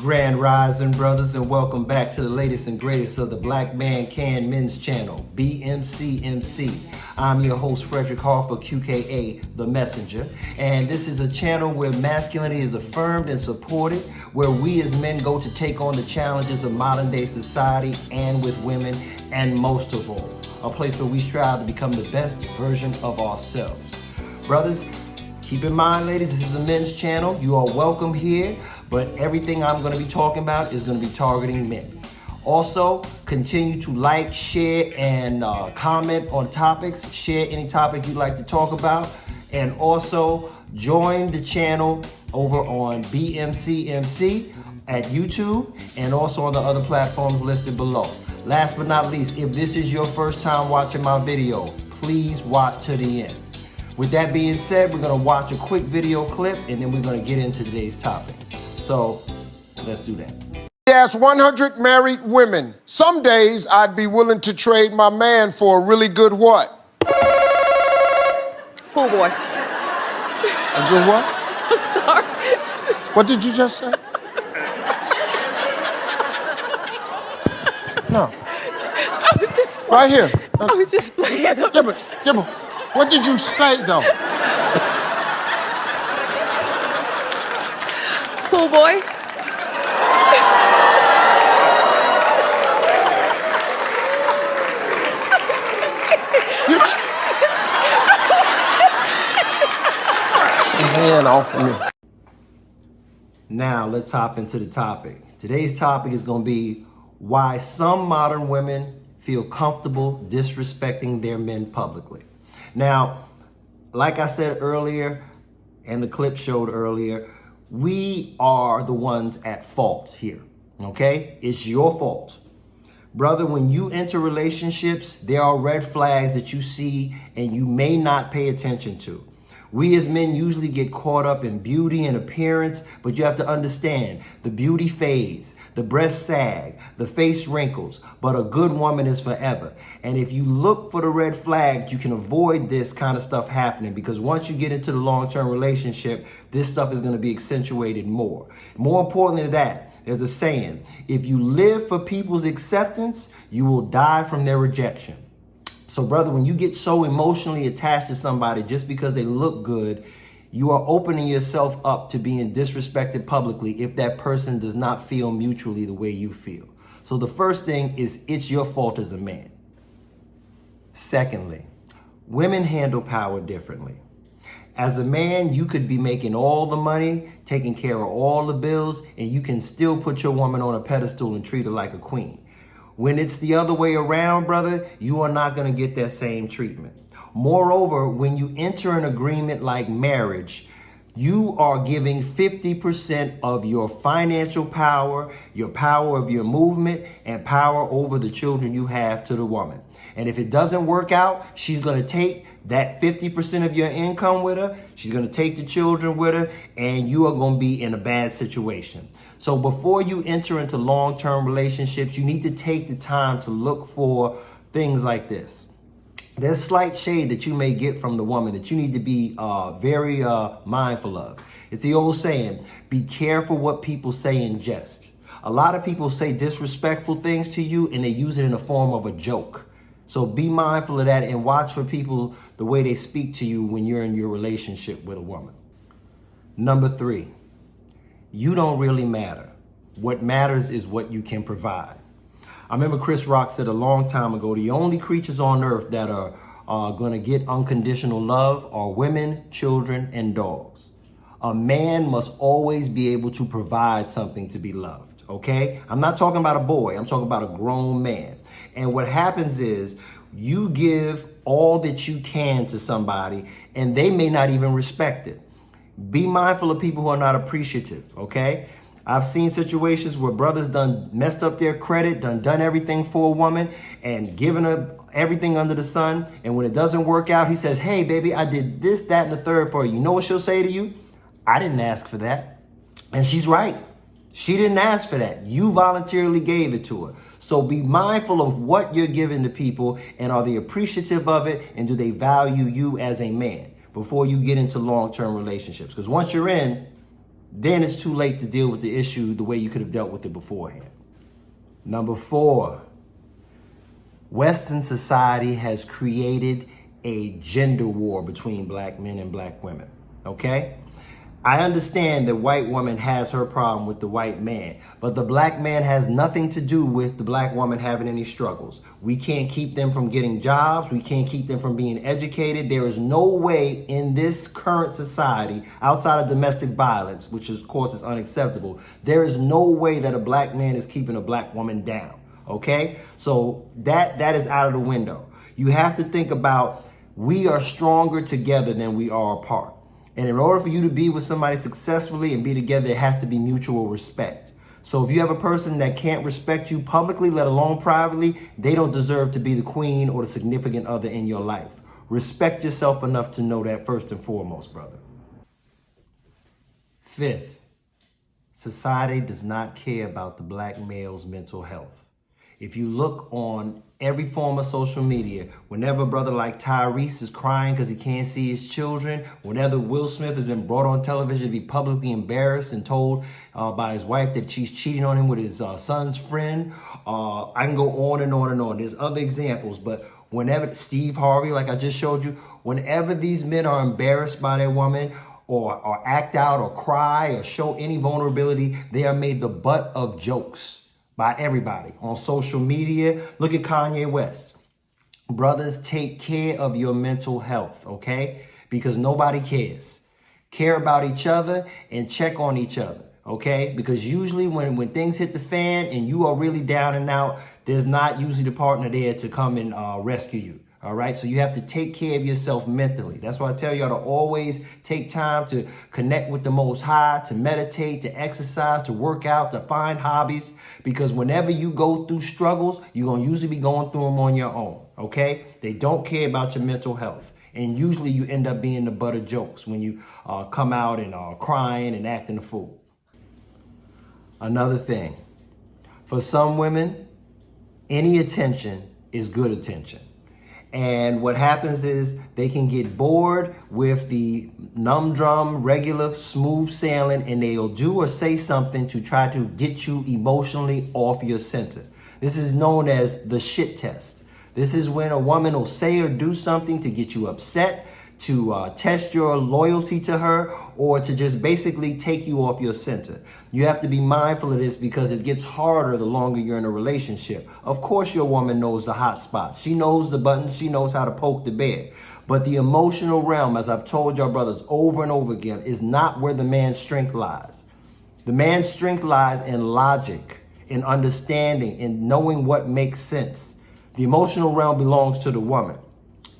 Grand Rising, brothers, and welcome back to the latest and greatest of the BlackManCan men's channel, BMCMC. I'm your host, Frederick Harper, QKA, the messenger, and this is a channel where masculinity is affirmed and supported, where we as men go to take on the challenges of modern day society and with women, and most of all, a place where we strive to become the best version of ourselves. Brothers, keep in mind, ladies, this is a men's channel. You are welcome here. But everything I'm going to be talking about is going to be targeting men. Also, continue to like, share, and comment on topics. Share any topic you'd like to talk about. And also, join the channel over on BMCMC at YouTube and also on the other platforms listed below. Last but not least, if this is your first time watching my video, please watch to the end. With that being said, we're going to watch a quick video clip and then we're going to get into today's topic. So, let's do that. He asked 100 married women. Some days I'd be willing to trade my man for a really good what? Pool boy. A good what? I'm sorry. What did you just say? No. I was just playing. Right here. I was just playing. Yeah, but what did you say though? Pool boy. Hand off of me. Now, let's hop into the topic. Today's topic is going to be why some modern women feel comfortable disrespecting their men publicly. Now, like I said earlier, and the clip showed earlier, we are the ones at fault here, okay? It's your fault. Brother, when you enter relationships, there are red flags that you see and you may not pay attention to. We as men usually get caught up in beauty and appearance, but you have to understand, the beauty fades, the breasts sag, the face wrinkles, but a good woman is forever. And if you look for the red flags, you can avoid this kind of stuff happening, because once you get into the long-term relationship, this stuff is going to be accentuated more. More importantly than that, there's a saying, if you live for people's acceptance, you will die from their rejection. So, brother, when you get so emotionally attached to somebody just because they look good, you are opening yourself up to being disrespected publicly if that person does not feel mutually the way you feel. So the first thing is it's your fault as a man. Secondly, women handle power differently. As a man, you could be making all the money, taking care of all the bills, and you can still put your woman on a pedestal and treat her like a queen. When it's the other way around, brother, you are not going to get that same treatment. Moreover, when you enter an agreement like marriage, you are giving 50% of your financial power of your movement, and power over the children you have to the woman. And if it doesn't work out, she's going to take that 50% of your income with her. She's going to take the children with her, and you are going to be in a bad situation. So before you enter into long-term relationships, you need to take the time to look for things like this. There's slight shade that you may get from the woman that you need to be very mindful of. It's the old saying, be careful what people say in jest. A lot of people say disrespectful things to you and they use it in the form of a joke. So be mindful of that and watch for people, the way they speak to you when you're in your relationship with a woman. Number 3, you don't really matter. What matters is what you can provide. I remember Chris Rock said a long time ago, the only creatures on earth that are going to get unconditional love are women, children, and dogs. A man must always be able to provide something to be loved, okay? I'm not talking about a boy. I'm talking about a grown man. And what happens is you give all that you can to somebody and they may not even respect it. Be mindful of people who are not appreciative, okay? I've seen situations where brothers done messed up their credit, done everything for a woman and given her everything under the sun. And when it doesn't work out, he says, hey, baby, I did this, that, and the third for you. You know what she'll say to you? I didn't ask for that. And she's right. She didn't ask for that. You voluntarily gave it to her. So be mindful of what you're giving to people, and are they appreciative of it, and do they value you as a man before you get into long-term relationships? Because once you're in, then it's too late to deal with the issue the way you could have dealt with it beforehand. Number 4, Western society has created a gender war between black men and black women, okay? I understand the white woman has her problem with the white man, but the black man has nothing to do with the black woman having any struggles. We can't keep them from getting jobs. We can't keep them from being educated. There is no way in this current society, outside of domestic violence, which of course is unacceptable, there is no way that a black man is keeping a black woman down, okay? So that is out of the window. You have to think about, we are stronger together than we are apart. And in order for you to be with somebody successfully and be together, it has to be mutual respect. So if you have a person that can't respect you publicly, let alone privately, they don't deserve to be the queen or the significant other in your life. Respect yourself enough to know that first and foremost, brother. 5th, society does not care about the black male's mental health. If you look on every form of social media, whenever a brother like Tyrese is crying because he can't see his children, whenever Will Smith has been brought on television to be publicly embarrassed and told by his wife that she's cheating on him with his son's friend, I can go on and on and on. There's other examples, but whenever Steve Harvey, like I just showed you, whenever these men are embarrassed by their woman or act out or cry or show any vulnerability, they are made the butt of jokes by everybody on social media. Look at Kanye West. Brothers, take care of your mental health, okay? Because nobody cares. Care about each other and check on each other, okay? Because usually when things hit the fan and you are really down and out, there's not usually the partner there to come and rescue you. All right, so you have to take care of yourself mentally. That's why I tell y'all to always take time to connect with the Most High, to meditate, to exercise, to work out, to find hobbies. Because whenever you go through struggles, you're going to usually be going through them on your own, okay? They don't care about your mental health. And usually you end up being the butt of jokes when you come out and crying and acting a fool. Another thing, for some women, any attention is good attention. And what happens is they can get bored with the humdrum, regular, smooth sailing, and they'll do or say something to try to get you emotionally off your center. This is known as the shit test. This is when a woman will say or do something to get you upset, to test your loyalty to her, or to just basically take you off your center. You have to be mindful of this because it gets harder the longer you're in a relationship. Of course, your woman knows the hot spots. She knows the buttons. She knows how to poke the bear. But the emotional realm, as I've told y'all brothers over and over again, is not where the man's strength lies. The man's strength lies in logic, in understanding, in knowing what makes sense. The emotional realm belongs to the woman.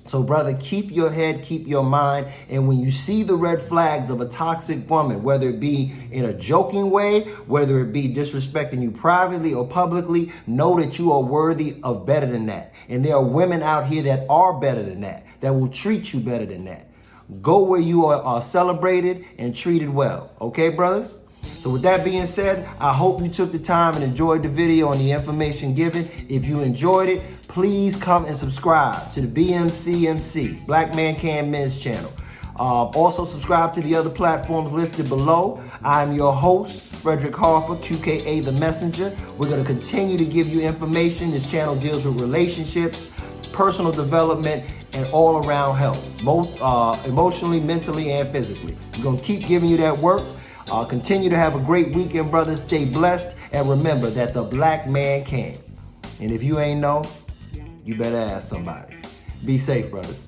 So brother, keep your head, keep your mind. And when you see the red flags of a toxic woman, whether it be in a joking way, whether it be disrespecting you privately or publicly, know that you are worthy of better than that. And there are women out here that are better than that will treat you better than that. Go where you are celebrated and treated well. Okay, brothers? So with that being said, I hope you took the time and enjoyed the video and the information given. If you enjoyed it, please come and subscribe to the BMCMC, BlackManCan Men's channel. Also subscribe to the other platforms listed below. I'm your host, Frederick Harper, QKA the Messenger. We're going to continue to give you information. This channel deals with relationships, personal development, and all around health, both emotionally, mentally, and physically. We're going to keep giving you that work. Continue to have a great weekend, brothers. Stay blessed. And remember that the black man can. And if you ain't know, you better ask somebody. Be safe, brothers.